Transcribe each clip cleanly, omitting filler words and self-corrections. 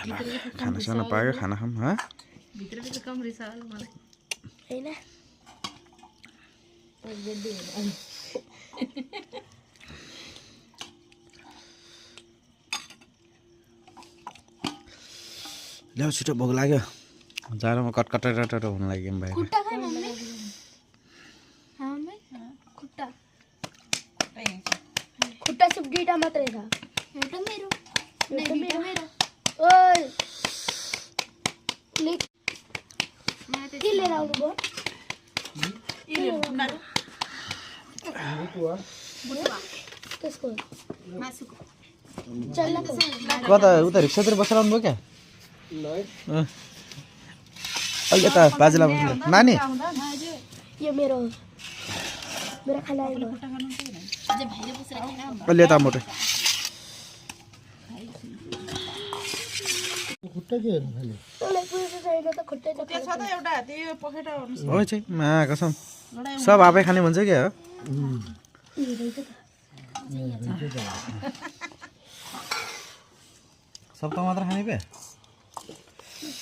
खाना साना पायो खाना खाऊँ हाँ भित्र कम रिसाल मलाई हैन ल्याउ छिटो भोक लाग्यो जाडोमा कटकट हुन लाग्यो भाइ खुट्टा खाए मम्मी हाँ मम्मी खुट्टा खुट्टा सिर्फ दुईटा मात्रै छ एउटा मेरो दुईटा मेरो ओइ के लिएर आउनु भयो त्यसको मासुको चल्लाको कता उता रिक्सातिर बसेर आउनुभयो क्या अहिले त बाजेला नानी यो मेरो खाना आइलो अझै भाइले बसेर खाना अहिले यता मोटो खुट्टा के हेर्नु खाली तँलाई पुग्छ छैन त खुट्टै त छ त एउटा त्यो पखेटा हो चाहिँ मा कसम सब आफै खाने भन्छ क्या हो सब त मात्र खाने पे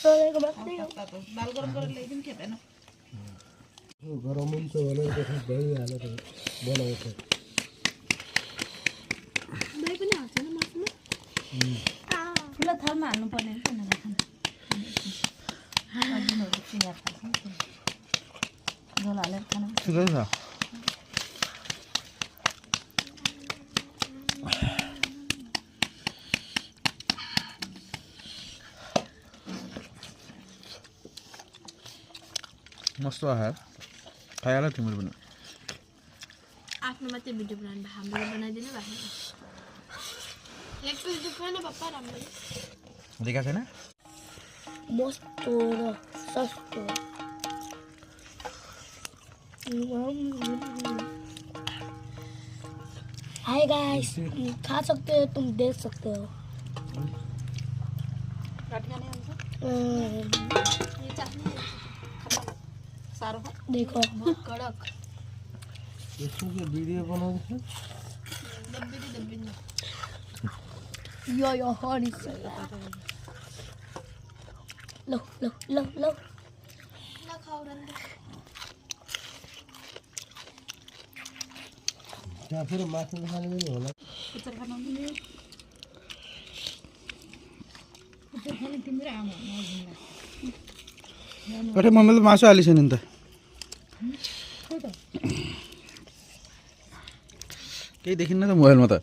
तँलाईको मात्रै हो दाल गरम गरेर ल्याइदिनु के भएन गरम हुन्छ भने त्यसमा दही हालेर बनाउँछ दही पनि हाल्छ नि मासुमा ठुलो थालमा हाल्नुपर्ने रहेछ नि खाना अजिनहरू सिँगार थाल्छ झोल हालेर खाना ठिकै छ मस्त आयो खाइहाल तिम्रो पनि आफ्नो मात्रै भिडियो बनाउनु हाम्रो बनाइदिनु भएको एक पिस दुखाएन पप्पा राम्रो देखा छैन मस्त र सस्तो हाय गाइस खा सकते हो तुम देख सकते हो देखो कड़क यसको के भिडियो बनाउँछ यो हरी लो लो लो लो ना खाऊ रंदे त्यहाँ फेरि मासु खाने पनि होला कुचर खानु कुचर खाने तिम्रो आमा कतै मम्मीले मासु हालिछ नि त केही देखिन्न त मोबाइलमा त